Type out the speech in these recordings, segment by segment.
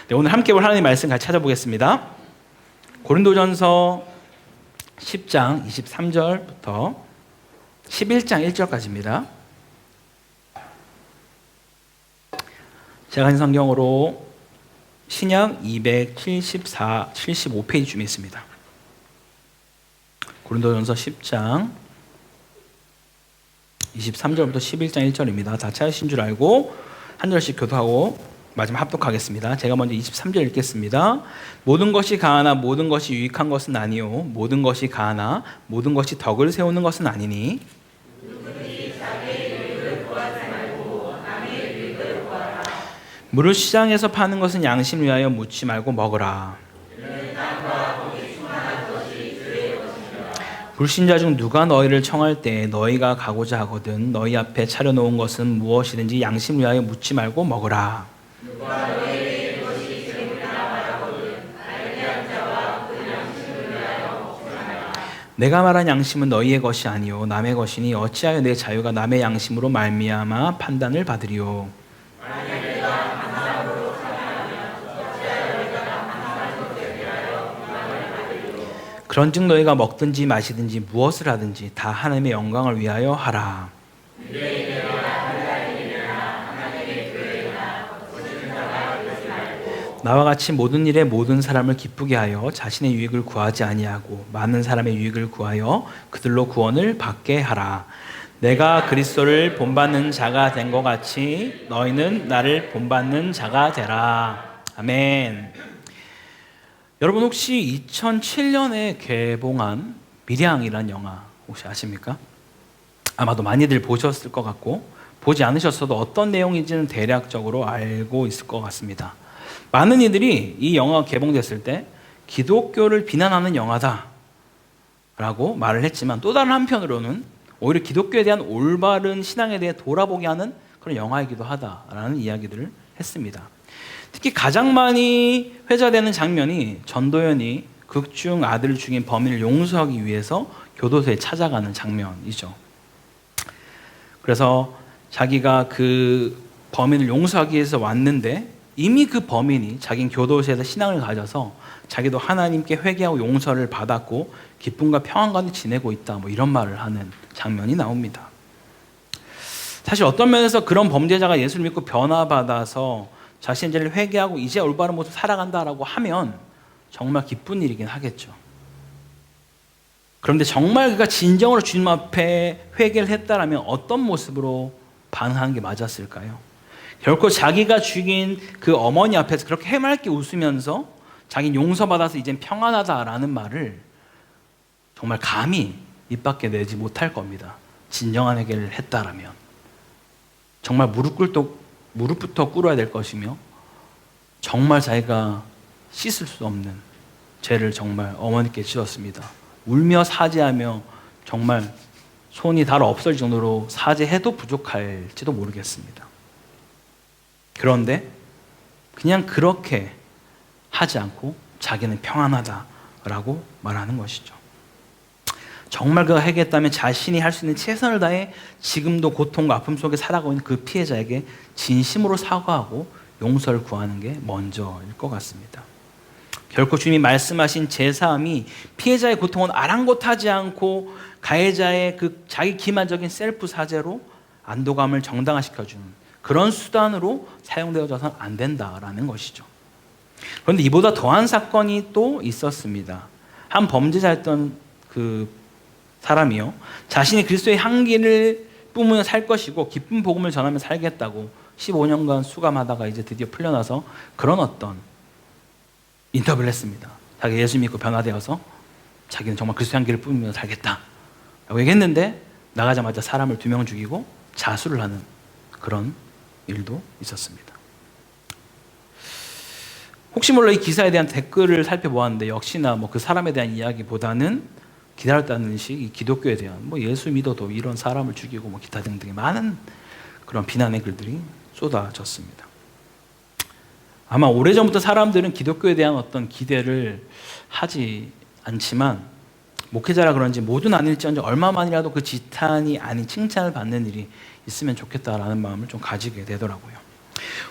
네, 오늘 함께 볼 하나님의 말씀 같이 찾아보겠습니다. 고린도전서 10장 23절부터 11장 1절까지입니다. 제가 한 성경으로 신약 275페이지쯤에 있습니다. 고린도전서 10장 23절부터 11장 1절입니다. 다 찾으신 줄 알고 한 절씩 교도하고 마지막 합독하겠습니다. 제가 먼저 23절 읽겠습니다. 모든 것이 가하나 모든 것이 유익한 것은 아니요 모든 것이 가하나 모든 것이 덕을 세우는 것은 아니니 물을 시장에서 파는 것은 양심을 위하여 묻지 말고 먹으라. 불신자 중 누가 너희를 청할 때 너희가 가고자 하거든 너희 앞에 차려놓은 것은 무엇이든지 양심을 위하여 묻지 말고 먹으라. 내가 말한 양심은 너희의 것이 아니요 남의 것이니 어찌하여 내 자유가 남의 양심으로 말미암아 판단을 받으리요. 그런즉 너희가 먹든지 마시든지 무엇을 하든지 다 하나님의 영광을 위하여 하라. 나와 같이 모든 일에 모든 사람을 기쁘게 하여 자신의 유익을 구하지 아니하고 많은 사람의 유익을 구하여 그들로 구원을 받게 하라. 내가 그리스도를 본받는 자가 된 것 같이 너희는 나를 본받는 자가 되라. 아멘. 여러분 혹시 2007년에 개봉한 밀양이라는 영화 혹시 아십니까? 아마도 많이들 보셨을 것 같고 보지 않으셨어도 어떤 내용인지는 대략적으로 알고 있을 것 같습니다. 많은 이들이 이 영화가 개봉됐을 때 기독교를 비난하는 영화다 라고 말을 했지만 또 다른 한편으로는 오히려 기독교에 대한 올바른 신앙에 대해 돌아보게 하는 그런 영화이기도 하다라는 이야기들을 했습니다. 특히 가장 많이 회자되는 장면이 전도연이 극중 아들을 죽인 범인을 용서하기 위해서 교도소에 찾아가는 장면이죠. 그래서 자기가 그 범인을 용서하기 위해서 왔는데 이미 그 범인이 자기는 교도소에서 신앙을 가져서 자기도 하나님께 회개하고 용서를 받았고 기쁨과 평안 가운데 지내고 있다 뭐 이런 말을 하는 장면이 나옵니다. 사실 어떤 면에서 그런 범죄자가 예수를 믿고 변화받아서 자신의 죄를 회개하고 이제 올바른 모습 살아간다라고 하면 정말 기쁜 일이긴 하겠죠. 그런데 정말 그가 진정으로 주님 앞에 회개를 했다라면 어떤 모습으로 반응하는 게 맞았을까요? 결코 자기가 죽인 그 어머니 앞에서 그렇게 해맑게 웃으면서 자기는 용서받아서 이젠 평안하다라는 말을 정말 감히 입 밖에 내지 못할 겁니다. 진정한 회개를 했다라면. 정말 무릎부터 꿇어야 될 것이며 정말 자기가 씻을 수 없는 죄를 정말 어머니께 지었습니다. 울며 사죄하며 정말 손이 달 없을 정도로 사죄해도 부족할지도 모르겠습니다. 그런데 그냥 그렇게 하지 않고 자기는 평안하다라고 말하는 것이죠. 정말 그가 회개했다면 자신이 할 수 있는 최선을 다해 지금도 고통과 아픔 속에 살아가고 있는 그 피해자에게 진심으로 사과하고 용서를 구하는 게 먼저일 것 같습니다. 결코 주님이 말씀하신 제사함이 피해자의 고통은 아랑곳하지 않고 가해자의 그 자기 기만적인 셀프 사죄로 안도감을 정당화시켜주는 그런 수단으로 사용되어져서는 안 된다라는 것이죠. 그런데 이보다 더한 사건이 또 있었습니다. 한 범죄자였던 그 사람이요, 자신이 그리스도의 향기를 뿜으며 살 것이고 기쁜 복음을 전하며 살겠다고 15년간 수감하다가 이제 드디어 풀려나서 그런 어떤 인터뷰를 했습니다. 자기 예수 믿고 변화되어서 자기는 정말 그리스도 향기를 뿜으며 살겠다 라고 얘기했는데 나가자마자 사람을 2명 죽이고 자수를 하는 그런 일도 있었습니다. 혹시 몰라 이 기사에 대한 댓글을 살펴보았는데 역시나 뭐 그 사람에 대한 이야기보다는 기다렸다는 듯이 이 기독교에 대한 뭐 예수 믿어도 이런 사람을 죽이고 뭐 기타 등등의 많은 그런 비난의 글들이 쏟아졌습니다. 아마 오래전부터 사람들은 기독교에 대한 어떤 기대를 하지 않지만 목회자라 그런지 모두는 아닐지언정 얼마만이라도 그 지탄이 아닌 칭찬을 받는 일이 있으면 좋겠다라는 마음을 좀 가지게 되더라고요.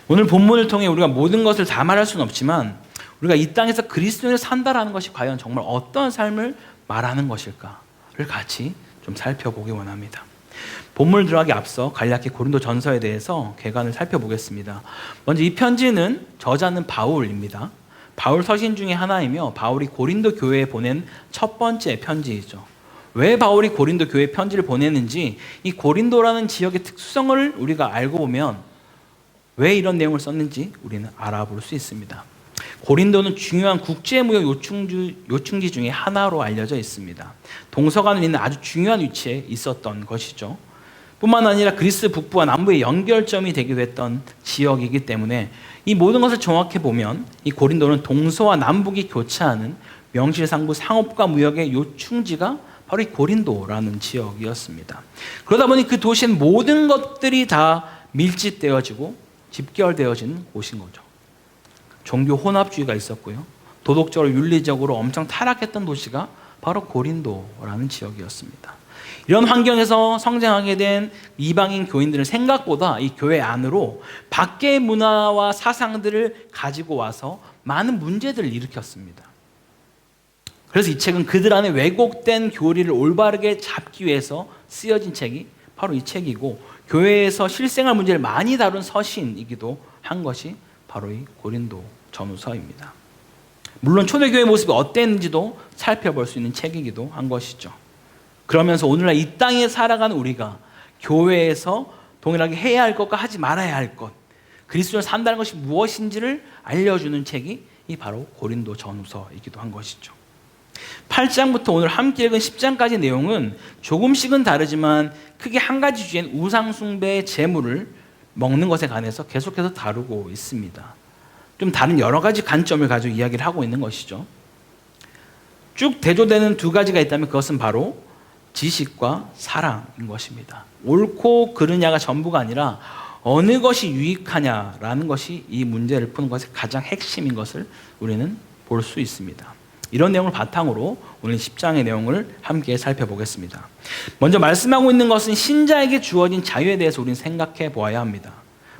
오늘 본문을 통해 우리가 모든 것을 다 말할 수는 없지만 우리가 이 땅에서 그리스도인을 산다라는 것이 과연 정말 어떤 삶을 말하는 것일까를 같이 좀 살펴보기 원합니다. 본문 들어가기 앞서 갈라디 고린도 전서에 대해서 개관을 살펴보겠습니다. 먼저 이 편지는 저자는 바울입니다. 바울 서신 중에 하나이며 바울이 고린도 교회에 보낸 첫 번째 편지이죠. 왜 바울이 고린도 교회에 편지를 보냈는지 이 고린도라는 지역의 특수성을 우리가 알고 보면 왜 이런 내용을 썼는지 우리는 알아볼 수 있습니다. 고린도는 중요한 국제무역 요충지 중에 하나로 알려져 있습니다. 동서간에 있는 아주 중요한 위치에 있었던 것이죠. 뿐만 아니라 그리스 북부와 남부의 연결점이 되기도 했던 지역이기 때문에 이 모든 것을 정확히 보면 이 고린도는 동서와 남북이 교차하는 명실상부 상업과 무역의 요충지가 바로 이 고린도라는 지역이었습니다. 그러다 보니 그 도시엔 모든 것들이 다 밀집되어지고 집결되어진 곳인 거죠. 종교 혼합주의가 있었고요. 도덕적으로 윤리적으로 엄청 타락했던 도시가 바로 고린도라는 지역이었습니다. 이런 환경에서 성장하게 된 이방인 교인들은 생각보다 이 교회 안으로 밖의 문화와 사상들을 가지고 와서 많은 문제들을 일으켰습니다. 그래서 이 책은 그들 안에 왜곡된 교리를 올바르게 잡기 위해서 쓰여진 책이 바로 이 책이고 교회에서 실생활 문제를 많이 다룬 서신이기도 한 것이 바로 이 고린도 전후서입니다. 물론 초대교회의 모습이 어땠는지도 살펴볼 수 있는 책이기도 한 것이죠. 그러면서 오늘날 이 땅에 살아가는 우리가 교회에서 동일하게 해야 할 것과 하지 말아야 할 것, 그리스도를 산다는 것이 무엇인지를 알려주는 책이 이 바로 고린도 전후서이기도 한 것이죠. 8장부터 오늘 함께 읽은 10장까지 내용은 조금씩은 다르지만 크게 한 가지 주제인 우상숭배의 제물을 먹는 것에 관해서 계속해서 다루고 있습니다. 좀 다른 여러 가지 관점을 가지고 이야기를 하고 있는 것이죠. 쭉 대조되는 두 가지가 있다면 그것은 바로 지식과 사랑인 것입니다. 옳고 그르냐가 전부가 아니라 어느 것이 유익하냐라는 것이 이 문제를 푸는 것의 가장 핵심인 것을 우리는 볼 수 있습니다. 이런 내용을 바탕으로 오늘 10장의 내용을 함께 살펴보겠습니다. 먼저 말씀하고 있는 것은 신자에게 주어진 자유에 대해서 우리는 생각해 보아야 합니다.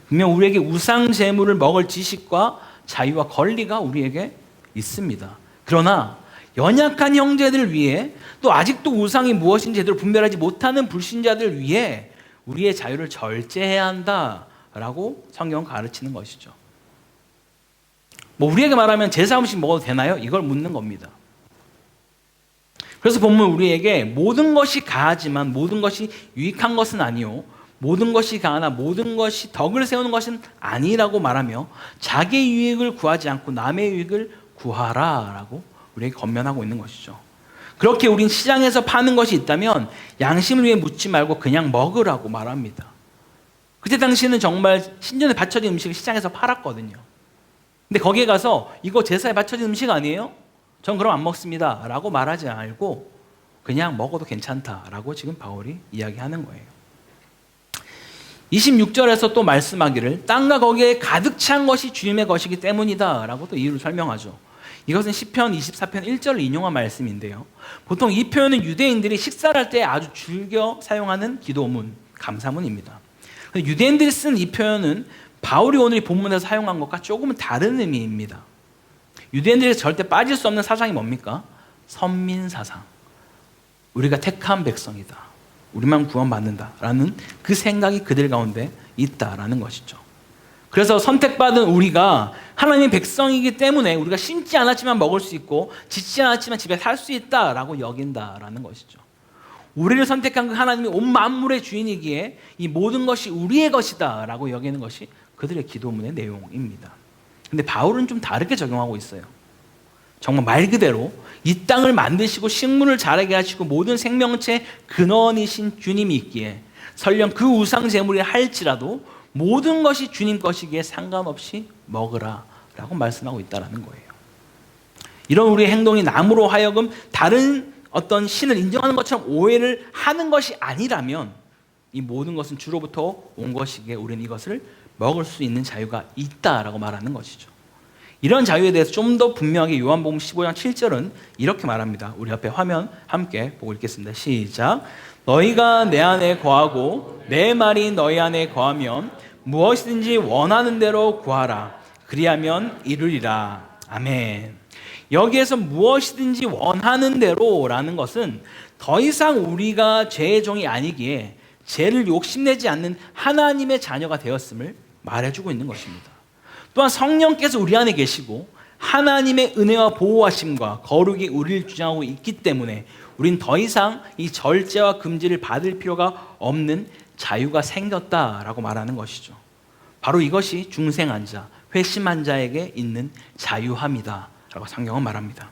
분명 우리에게 우상 제물을 먹을 지식과 자유와 권리가 우리에게 있습니다. 그러나 연약한 형제들을 위해 또 아직도 우상이 무엇인지 제대로 분별하지 못하는 불신자들을 위해 우리의 자유를 절제해야 한다라고 성경은 가르치는 것이죠. 우리에게 말하면 제사 음식 먹어도 되나요? 이걸 묻는 겁니다. 그래서 본문 우리에게 모든 것이 가하지만 모든 것이 유익한 것은 아니요, 모든 것이 가하나 모든 것이 덕을 세우는 것은 아니라고 말하며 자기의 유익을 구하지 않고 남의 유익을 구하라라고 우리에게 권면하고 있는 것이죠. 그렇게 우린 시장에서 파는 것이 있다면 양심을 위해 묻지 말고 그냥 먹으라고 말합니다. 그때 당시에는 정말 신전에 바쳐진 음식을 시장에서 팔았거든요. 근데 거기에 가서 이거 제사에 바쳐진 음식 아니에요? 전 그럼 안 먹습니다 라고 말하지 말고 그냥 먹어도 괜찮다라고 지금 바울이 이야기하는 거예요. 26절에서 또 말씀하기를 땅과 거기에 가득 찬 것이 주님의 것이기 때문이다 라고 또 이유를 설명하죠. 이것은 시편 24편 1절을 인용한 말씀인데요. 보통 이 표현은 유대인들이 식사를 할 때 아주 즐겨 사용하는 기도문, 감사문입니다. 유대인들이 쓴 이 표현은 바울이 오늘 본문에서 사용한 것과 조금은 다른 의미입니다. 유대인들이 절대 빠질 수 없는 사상이 뭡니까? 선민사상. 우리가 택한 백성이다. 우리만 구원받는다라는 그 생각이 그들 가운데 있다라는 것이죠. 그래서 선택받은 우리가 하나님의 백성이기 때문에 우리가 심지 않았지만 먹을 수 있고 짓지 않았지만 집에 살 수 있다라고 여긴다라는 것이죠. 우리를 선택한 그 하나님이 온 만물의 주인이기에 이 모든 것이 우리의 것이다라고 여기는 것이 그들의 기도문의 내용입니다. 근데 바울은 좀 다르게 적용하고 있어요. 정말 말 그대로 이 땅을 만드시고 식물을 자라게 하시고 모든 생명체의 근원이신 주님이 있기에 설령 그 우상 제물이 할지라도 모든 것이 주님 것이기에 상관없이 먹으라 라고 말씀하고 있다는 거예요. 이런 우리의 행동이 남으로 하여금 다른 어떤 신을 인정하는 것처럼 오해를 하는 것이 아니라면 이 모든 것은 주로부터 온 것이기에 우리는 이것을 먹을 수 있는 자유가 있다라고 말하는 것이죠. 이런 자유에 대해서 좀 더 분명하게 요한복음 15장 7절은 이렇게 말합니다. 우리 옆에 화면 함께 보고 읽겠습니다. 시작. 너희가 내 안에 거하고 내 말이 너희 안에 거하면 무엇이든지 원하는 대로 구하라. 그리하면 이루리라. 아멘. 여기에서 무엇이든지 원하는 대로라는 것은 더 이상 우리가 죄의 종이 아니기에 죄를 욕심내지 않는 하나님의 자녀가 되었음을 말해주고 있는 것입니다. 또한 성령께서 우리 안에 계시고 하나님의 은혜와 보호하심과 거룩이 우리를 주장하고 있기 때문에 우린 더 이상 이 절제와 금지를 받을 필요가 없는 자유가 생겼다라고 말하는 것이죠. 바로 이것이 중생한 자, 회심한 자에게 있는 자유함이다 라고 성경은 말합니다.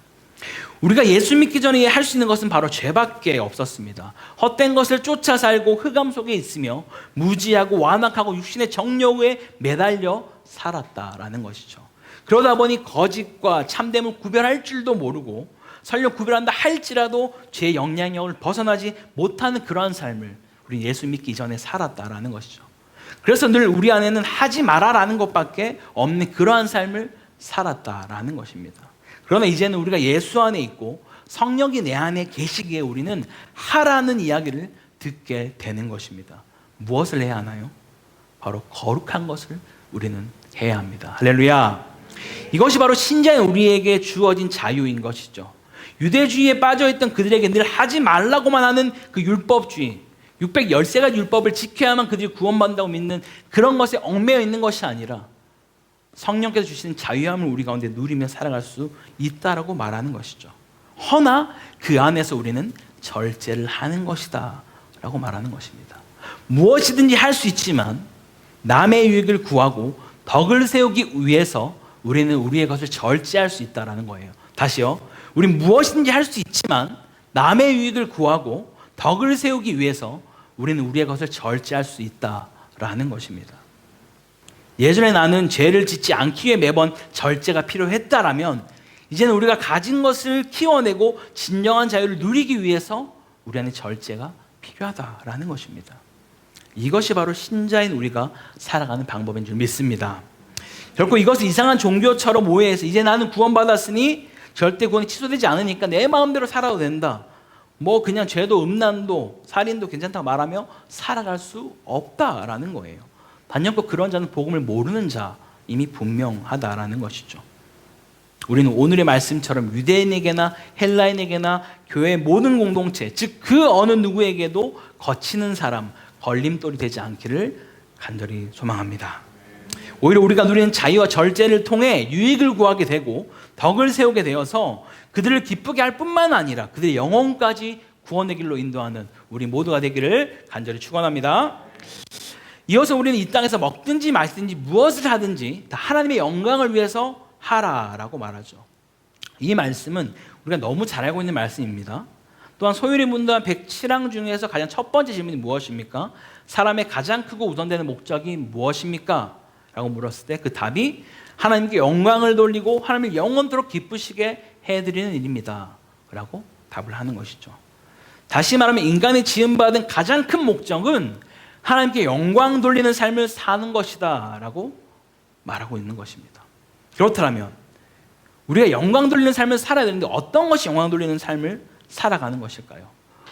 우리가 예수 믿기 전에 할 수 있는 것은 바로 죄밖에 없었습니다. 헛된 것을 쫓아 살고 흑암 속에 있으며 무지하고 완악하고 육신의 정욕에 매달려 살았다라는 것이죠. 그러다 보니 거짓과 참됨을 구별할 줄도 모르고 설령 구별한다 할지라도 죄의 영향력을 벗어나지 못하는 그러한 삶을 우리 예수 믿기 전에 살았다라는 것이죠. 그래서 늘 우리 안에는 하지 마라라는 것밖에 없는 그러한 삶을 살았다라는 것입니다. 그러나 이제는 우리가 예수 안에 있고 성령이 내 안에 계시기에 우리는 하라는 이야기를 듣게 되는 것입니다. 무엇을 해야 하나요? 바로 거룩한 것을 우리는 해야 합니다. 할렐루야. 이것이 바로 신자인 우리에게 주어진 자유인 것이죠. 유대주의에 빠져있던 그들에게 늘 하지 말라고만 하는 그 율법주의, 613가지 율법을 지켜야만 그들이 구원받는다고 믿는 그런 것에 얽매여 있는 것이 아니라 성령께서 주시는 자유함을 우리 가운데 누리며 살아갈 수 있다라고 말하는 것이죠. 허나 그 안에서 우리는 절제를 하는 것이다 라고 말하는 것입니다. 무엇이든지 할 수 있지만 남의 유익을 구하고 덕을 세우기 위해서 우리는 우리의 것을 절제할 수 있다는 거예요. 다시요. 우린 무엇이든지 할 수 있지만 남의 유익을 구하고 덕을 세우기 위해서 우리는 우리의 것을 절제할 수 있다라는 것입니다. 예전에 나는 죄를 짓지 않기 위해 매번 절제가 필요했다라면 이제는 우리가 가진 것을 키워내고 진정한 자유를 누리기 위해서 우리 안에 절제가 필요하다라는 것입니다. 이것이 바로 신자인 우리가 살아가는 방법인 줄 믿습니다. 결코 이것을 이상한 종교처럼 오해해서 이제 나는 구원받았으니 절대 구원이 취소되지 않으니까 내 마음대로 살아도 된다. 뭐 그냥 죄도 음란도 살인도 괜찮다고 말하며 살아갈 수 없다라는 거예요. 단연코 그런 자는 복음을 모르는 자임이 분명하다라는 것이죠. 우리는 오늘의 말씀처럼 유대인에게나 헬라인에게나 교회의 모든 공동체, 즉 그 어느 누구에게도 거치는 사람, 걸림돌이 되지 않기를 간절히 소망합니다. 오히려 우리가 누리는 자유와 절제를 통해 유익을 구하게 되고 덕을 세우게 되어서 그들을 기쁘게 할 뿐만 아니라 그들의 영혼까지 구원의 길로 인도하는 우리 모두가 되기를 간절히 축원합니다. 이어서 우리는 이 땅에서 먹든지 마시든지 무엇을 하든지 다 하나님의 영광을 위해서 하라라고 말하죠. 이 말씀은 우리가 너무 잘 알고 있는 말씀입니다. 또한 소유리 문답 107항 중에서 가장 첫 번째 질문이 무엇입니까? 사람의 가장 크고 우선되는 목적이 무엇입니까? 라고 물었을 때 그 답이 하나님께 영광을 돌리고 하나님을 영원토록 기쁘시게 해드리는 일입니다 라고 답을 하는 것이죠. 다시 말하면 인간이 지음받은 가장 큰 목적은 하나님께 영광 돌리는 삶을 사는 것이다 라고 말하고 있는 것입니다. 그렇다면 우리가 영광 돌리는 삶을 살아야 되는데 어떤 것이 영광 돌리는 삶을 살아가는 것일까요?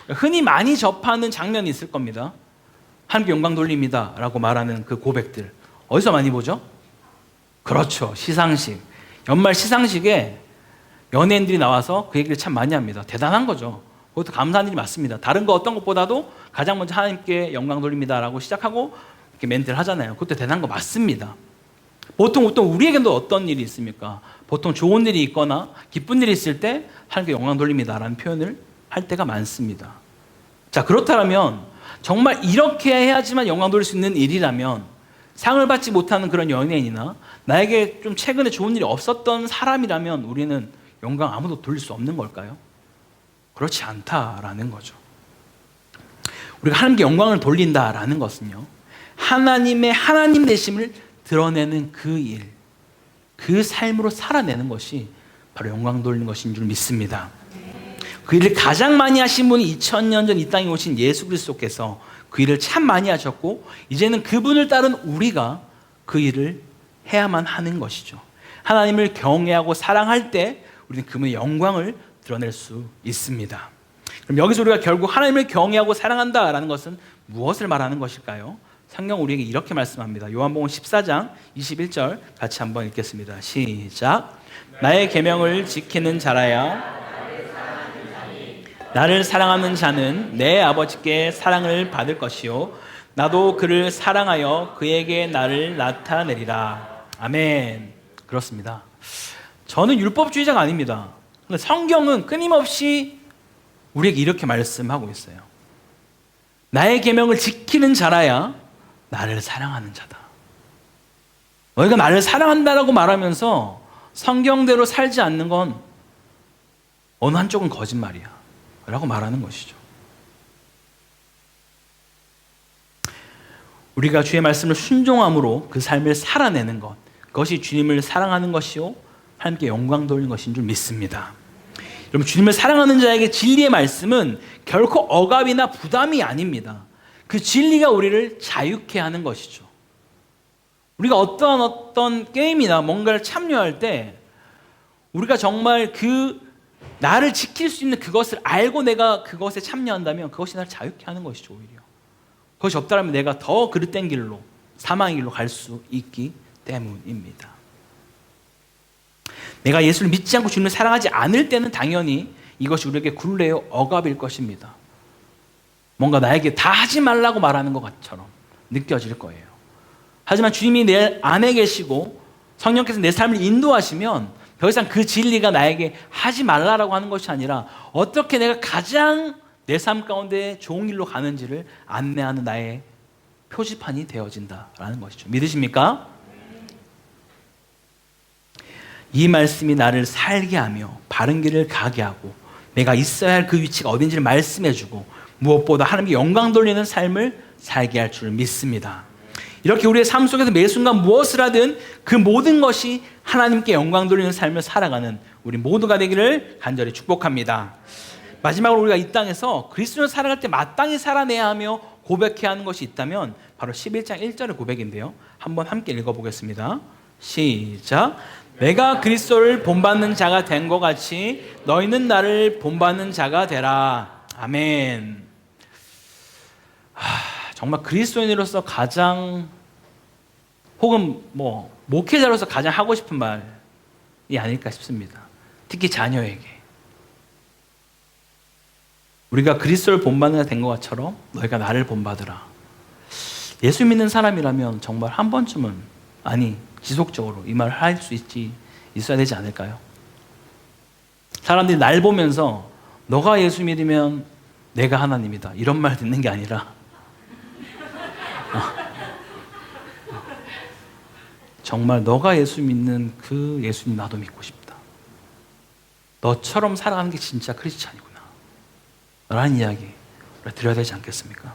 흔히 많이 접하는 장면이 있을 겁니다. 하나님께 영광 돌립니다 라고 말하는 그 고백들 어디서 많이 보죠? 그렇죠. 시상식. 연말 시상식에 연예인들이 나와서 그 얘기를 참 많이 합니다. 대단한 거죠. 그것도 감사한 일이 맞습니다. 다른 거 어떤 것보다도 가장 먼저 하나님께 영광 돌립니다 라고 시작하고 이렇게 멘트를 하잖아요. 그것도 대단한 거 맞습니다. 보통 우리에게도 어떤 일이 있습니까? 보통 좋은 일이 있거나 기쁜 일이 있을 때 하나님께 영광 돌립니다 라는 표현을 할 때가 많습니다. 자, 그렇다면 정말 이렇게 해야지만 영광 돌릴 수 있는 일이라면 상을 받지 못하는 그런 연예인이나 나에게 좀 최근에 좋은 일이 없었던 사람이라면 우리는 영광 아무도 돌릴 수 없는 걸까요? 그렇지 않다라는 거죠. 우리가 하나님께 영광을 돌린다라는 것은요, 하나님의 하나님 되심을 드러내는 그 일, 그 삶으로 살아내는 것이 바로 영광 돌리는 것인 줄 믿습니다. 그 일을 가장 많이 하신 분이 2000년 전 이 땅에 오신 예수 그리스도께서 그 일을 참 많이 하셨고 이제는 그분을 따른 우리가 그 일을 해야만 하는 것이죠. 하나님을 경외하고 사랑할 때 우리는 그분의 영광을 드러낼 수 있습니다. 그럼 여기서 우리가 결국 하나님을 경외하고 사랑한다라는 것은 무엇을 말하는 것일까요? 성경 우리에게 이렇게 말씀합니다. 요한복음 14장 21절 같이 한번 읽겠습니다. 시작. 나의 계명을 지키는 자라야 나를 사랑하는 자는 내 아버지께 사랑을 받을 것이요 나도 그를 사랑하여 그에게 나를 나타내리라. 아멘. 그렇습니다. 저는 율법주의자가 아닙니다. 근데 성경은 끊임없이 우리에게 이렇게 말씀하고 있어요. 나의 계명을 지키는 자라야 나를 사랑하는 자다. 너희가 나를 사랑한다라고 말하면서 성경대로 살지 않는 건 어느 한쪽은 거짓말이야 라고 말하는 것이죠. 우리가 주의 말씀을 순종함으로 그 삶을 살아내는 것, 그것이 주님을 사랑하는 것이요 하나님께 영광 돌리는 것인 줄 믿습니다. 여러분, 주님을 사랑하는 자에게 진리의 말씀은 결코 억압이나 부담이 아닙니다. 그 진리가 우리를 자유케 하는 것이죠. 우리가 어떤 게임이나 뭔가를 참여할 때 우리가 정말 나를 지킬 수 있는 그것을 알고 내가 그것에 참여한다면 그것이 나를 자유케 하는 것이죠. 오히려 그것이 없다면 내가 더 그릇된 길로, 사망의 길로 갈 수 있기 때문입니다. 내가 예수를 믿지 않고 주님을 사랑하지 않을 때는 당연히 이것이 우리에게 굴레요 억압일 것입니다. 뭔가 나에게 다 하지 말라고 말하는 것처럼 느껴질 거예요. 하지만 주님이 내 안에 계시고 성령께서 내 삶을 인도하시면 더 이상 그 진리가 나에게 하지 말라라고 하는 것이 아니라 어떻게 내가 가장 내 삶 가운데 좋은 길로 가는지를 안내하는 나의 표지판이 되어진다라는 것이죠. 믿으십니까? 이 말씀이 나를 살게 하며 바른 길을 가게 하고 내가 있어야 할 그 위치가 어딘지를 말씀해주고 무엇보다 하나님께 영광 돌리는 삶을 살게 할 줄 믿습니다. 이렇게 우리의 삶 속에서 매 순간 무엇을 하든 그 모든 것이 하나님께 영광 돌리는 삶을 살아가는 우리 모두가 되기를 간절히 축복합니다. 마지막으로 우리가 이 땅에서 그리스도를 살아갈 때 마땅히 살아내야 하며 고백해야 하는 것이 있다면 바로 11장 1절의 고백인데요. 한번 함께 읽어보겠습니다. 시작. 내가 그리스도를 본받는 자가 된 것 같이 너희는 나를 본받는 자가 되라. 아멘. 정말 그리스도인으로서 가장 혹은 목회자로서 가장 하고 싶은 말이 아닐까 싶습니다. 특히 자녀에게. 우리가 그리스도를 본받는 자 된 것처럼 너희가 나를 본받으라. 예수 믿는 사람이라면 정말 한 번쯤은 지속적으로 이 말을 할 수 있어야 되지 않을까요? 사람들이 날 보면서 너가 예수 믿으면 내가 하나님이다 이런 말 듣는 게 아니라 정말 너가 예수 믿는 그 예수님 나도 믿고 싶다. 너처럼 살아가는 게 진짜 크리스찬이구나 라는 이야기 드려야 되지 않겠습니까?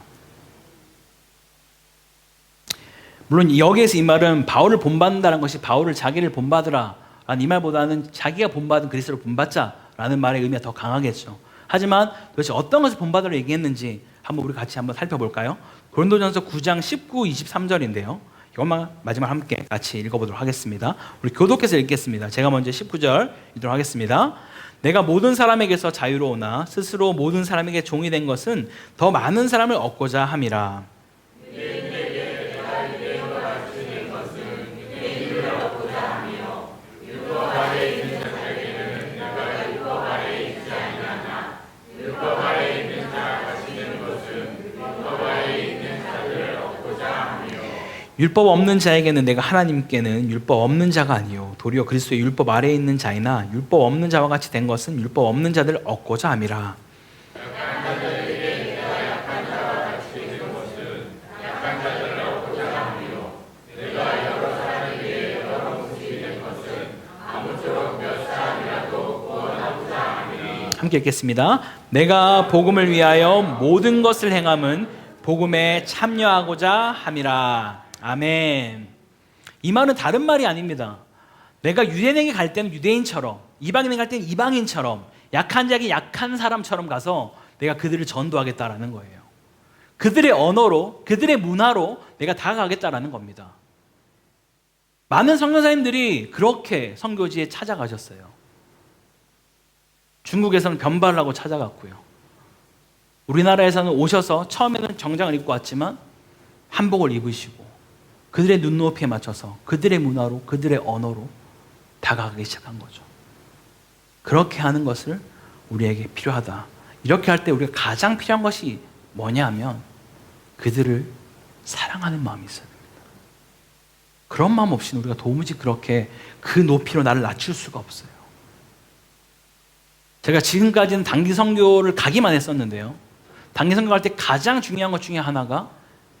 물론 여기에서 이 말은 바울을 본받는다는 것이 바울을 자기를 본받으라 라는 이 말보다는 자기가 본받은 그리스도를 본받자라는 말의 의미가 더 강하겠죠. 하지만 도대체 어떤 것을 본받으라 얘기했는지 우리 같이 한번 살펴볼까요? 고린도전서 9장 19, 23절인데요. 이것만 마지막 함께 같이 읽어보도록 하겠습니다. 우리 교독해서 읽겠습니다. 제가 먼저 19절 읽도록 하겠습니다. 내가 모든 사람에게서 자유로우나 스스로 모든 사람에게 종이 된 것은 더 많은 사람을 얻고자 함이라. 율법 없는 자에게는 내가 하나님께는 율법 없는 자가 아니요 도리어 그리스도의 율법 아래에 있는 자이나 율법 없는 자와 같이 된 것은 율법 없는 자들을 얻고자 함이라. 함께 읽겠습니다. 내가 복음을 위하여 모든 것을 행함은 복음에 참여하고자 함이라. 아멘. 이 말은 다른 말이 아닙니다. 내가 유대인에게 갈 때는 유대인처럼, 이방인에게 갈 때는 이방인처럼, 약한 자에게 약한 사람처럼 가서 내가 그들을 전도하겠다라는 거예요. 그들의 언어로, 그들의 문화로 내가 다가가겠다라는 겁니다. 많은 선교사님들이 그렇게 선교지에 찾아가셨어요. 중국에서는 변발을 하고 찾아갔고요. 우리나라에서는 오셔서 처음에는 정장을 입고 왔지만 한복을 입으시고 그들의 눈높이에 맞춰서 그들의 문화로, 그들의 언어로 다가가기 시작한 거죠. 그렇게 하는 것을 우리에게 필요하다. 이렇게 할 때 우리가 가장 필요한 것이 뭐냐 하면 그들을 사랑하는 마음이 있어야 됩니다. 그런 마음 없이는 우리가 도무지 그렇게 그 높이로 나를 낮출 수가 없어요. 제가 지금까지는 단기 선교를 가기만 했었는데요. 단기 선교 갈 때 가장 중요한 것 중에 하나가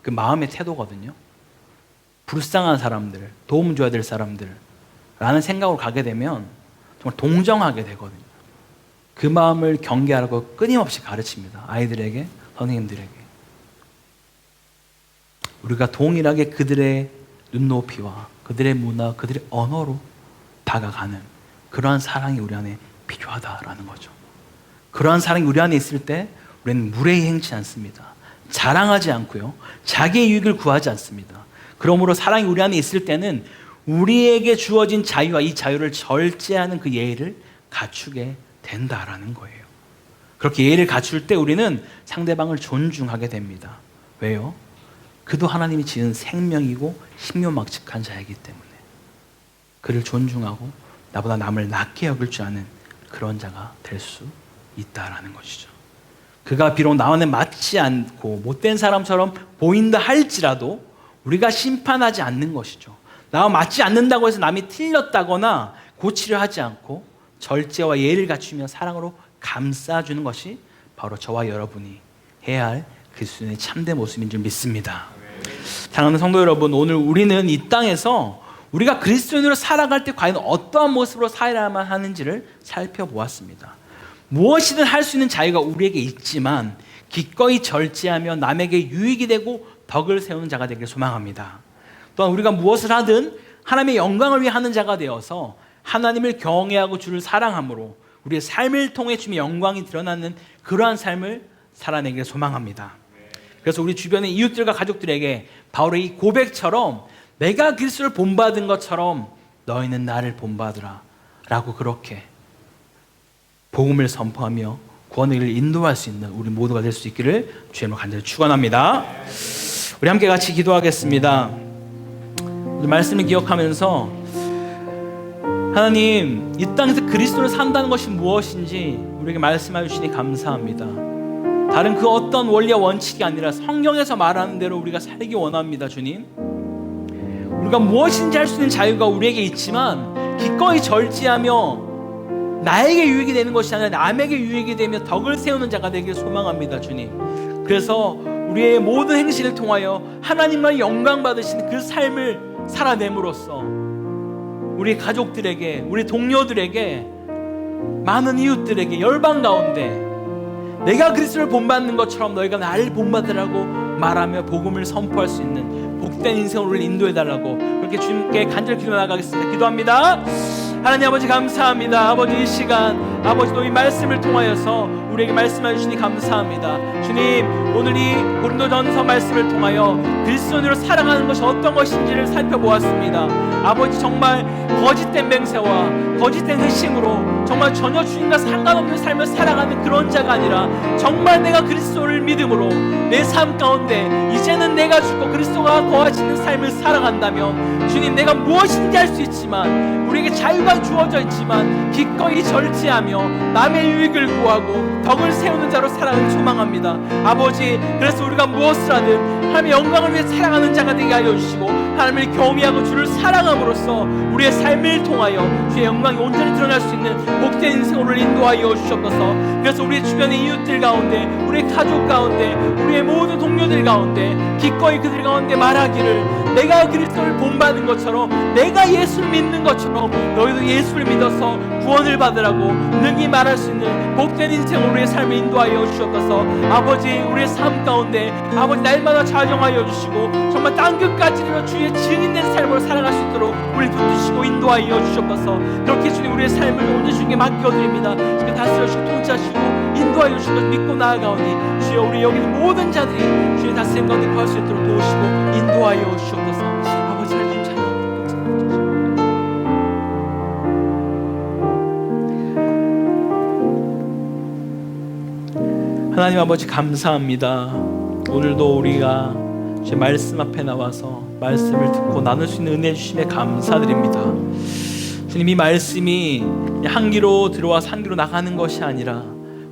그 마음의 태도거든요. 불쌍한 사람들, 도움 줘야 될 사람들 라는 생각으로 가게 되면 정말 동정하게 되거든요. 그 마음을 경계하라고 끊임없이 가르칩니다. 아이들에게, 선생님들에게. 우리가 동일하게 그들의 눈높이와 그들의 문화, 그들의 언어로 다가가는 그러한 사랑이 우리 안에 필요하다라는 거죠. 그러한 사랑이 우리 안에 있을 때 우리는 무례히 행치 않습니다. 자랑하지 않고요. 자기의 유익을 구하지 않습니다. 그러므로 사랑이 우리 안에 있을 때는 우리에게 주어진 자유와 이 자유를 절제하는 그 예의를 갖추게 된다라는 거예요. 그렇게 예의를 갖출 때 우리는 상대방을 존중하게 됩니다. 왜요? 그도 하나님이 지은 생명이고 신묘막측한 자이기 때문에 그를 존중하고 나보다 남을 낮게 여길 줄 아는 그런 자가 될 수 있다라는 것이죠. 그가 비록 나와는 맞지 않고 못된 사람처럼 보인다 할지라도 우리가 심판하지 않는 것이죠. 나와 맞지 않는다고 해서 남이 틀렸다거나 고치려 하지 않고 절제와 예의를 갖추며 사랑으로 감싸주는 것이 바로 저와 여러분이 해야 할 그리스도인의 참된 모습인 줄 믿습니다. 사랑하는 성도 여러분, 오늘 우리는 이 땅에서 우리가 그리스도인으로 살아갈 때 과연 어떠한 모습으로 살아야만 하는지를 살펴보았습니다. 무엇이든 할 수 있는 자유가 우리에게 있지만 기꺼이 절제하며 남에게 유익이 되고 덕을 세우는 자가 되기를 소망합니다. 또한 우리가 무엇을 하든 하나님의 영광을 위해 하는 자가 되어서 하나님을 경외하고 주를 사랑함으로 우리의 삶을 통해 주님의 영광이 드러나는 그러한 삶을 살아내기를 소망합니다. 그래서 우리 주변의 이웃들과 가족들에게 바울의 이 고백처럼 내가 그리스도를 본받은 것처럼 너희는 나를 본받으라 라고 그렇게 복음을 선포하며 구원의 길을 인도할 수 있는 우리 모두가 될 수 있기를 주님으로 간절히 축원합니다. 우리 함께 같이 기도하겠습니다. 우리 말씀을 기억하면서 하나님, 이 땅에서 그리스도를 산다는 것이 무엇인지 우리에게 말씀해 주시니 감사합니다. 다른 그 어떤 원리와 원칙이 아니라 성경에서 말하는 대로 우리가 살기 원합니다. 주님, 우리가 무엇인지 할 수 있는 자유가 우리에게 있지만 기꺼이 절제하며 나에게 유익이 되는 것이 아니라 남에게 유익이 되며 덕을 세우는 자가 되기를 소망합니다. 주님, 그래서 우리의 모든 행실을 통하여 하나님만 영광 받으시는 그 삶을 살아냄으로써 우리 가족들에게, 우리 동료들에게, 많은 이웃들에게 열방 가운데 내가 그리스도를 본받는 것처럼 너희가 나를 본받으라고 말하며 복음을 선포할 수 있는 복된 인생을 우리를 인도해달라고 그렇게 주님께 간절히 기도 나가겠습니다. 기도합니다. 하나님 아버지 감사합니다. 아버지 이 시간 아버지 너희 말씀을 통하여서 우리에게 말씀해 주시니 감사합니다. 주님, 오늘 이 고린도전서 말씀을 통하여 그리스도인으로 살아가는 것이 어떤 것인지를 살펴보았습니다. 아버지, 정말 거짓된 맹세와 거짓된 회심으로 정말 전혀 주님과 상관없는 삶을 살아가는 그런 자가 아니라 정말 내가 그리스도를 믿음으로 내 삶 가운데 이제는 내가 죽고 그리스도가 거하시는 삶을 살아간다면 주님, 내가 무엇인지 할 수 있지만 우리에게 자유가 주어져 있지만 기꺼이 절제하며 남의 유익을 구하고 덕을 세우는 자로 살아가는 소망합니다. 아버지, 그래서 우리가 무엇을 하든 하나님의 영광을 위해 살아가는 자가 되게 하여 주시고 하나님을 경외하고 주를 사랑함으로써 우리의 삶을 통하여 주의 영광이 온전히 드러날 수 있는 복된 인생으로 인도하여 주시옵소서. 그래서 우리 주변의 이웃들 가운데, 우리의 가족 가운데, 우리의 모든 동료들 가운데 기꺼이 그들 가운데 말하기를 내가 그리스도를 본받은 것처럼, 내가 예수를 믿는 것처럼 너희도 예수를 믿어서 구원을 받으라고 능히 말할 수 있는 복된 인생으로 우리의 삶을 인도하여 주시옵소서. 아버지, 우리의 삶 가운데 아버지 날마다 자정하여 주시고 정말 땅끝까지 이르러 주의 증인된 삶으로 살아갈 수 있도록 우리 붙드시고 인도하여 주시옵소서. 그렇게 주님 우리의 삶을 온전히 주님께 맡겨드립니다. 주님 다스려 주시고 통치하시고 인도하여 주시고 믿고 나아가오니 주여, 우리 여기 있는 모든 자들이 주의 다스림 가운데 거할 수 있도록 도우시고 인도하여 주시옵소서. 아버지 하나님 찬양 하나님 아버지 감사합니다. 오늘도 우리가 주의 말씀 앞에 나와서 말씀을 듣고 나눌 수 있는 은혜 주심에 감사드립니다. 주님, 이 말씀이 한 귀로 들어와서 한 귀로 나가는 것이 아니라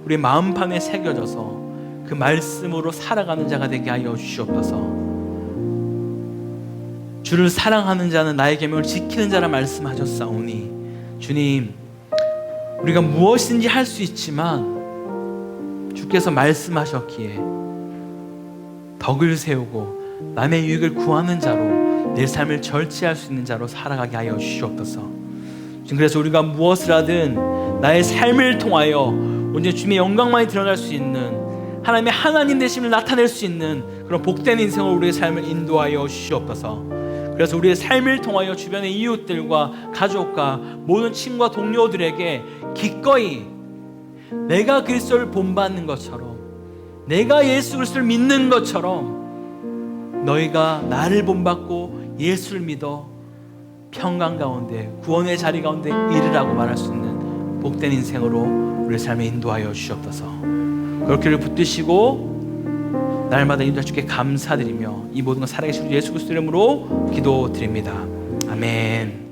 우리의 마음판에 새겨져서 그 말씀으로 살아가는 자가 되게 하여 주시옵소서. 주를 사랑하는 자는 나의 계명을 지키는 자라 말씀하셨사오니 주님, 우리가 무엇인지 할 수 있지만 주께서 말씀하셨기에 덕을 세우고 남의 유익을 구하는 자로 내 삶을 절제할 수 있는 자로 살아가게 하여 주시옵소서. 지금 그래서 우리가 무엇을 하든 나의 삶을 통하여 온전히 주님의 영광만이 드러날 수 있는 하나님의 하나님 되심을 나타낼 수 있는 그런 복된 인생으로 우리의 삶을 인도하여 주시옵소서. 그래서 우리의 삶을 통하여 주변의 이웃들과 가족과 모든 친구와 동료들에게 기꺼이 내가 그리스도를 본받는 것처럼, 내가 예수 그리스도를 믿는 것처럼 너희가 나를 본받고 예수를 믿어 평강 가운데, 구원의 자리 가운데 이르라고 말할 수 있는 복된 인생으로 우리의 삶에 인도하여 주시옵소서. 그렇게를 붙드시고 날마다 인도해 주께 감사드리며 이 모든 것 살아계신 예수 그리스도 이름으로 기도드립니다. 아멘.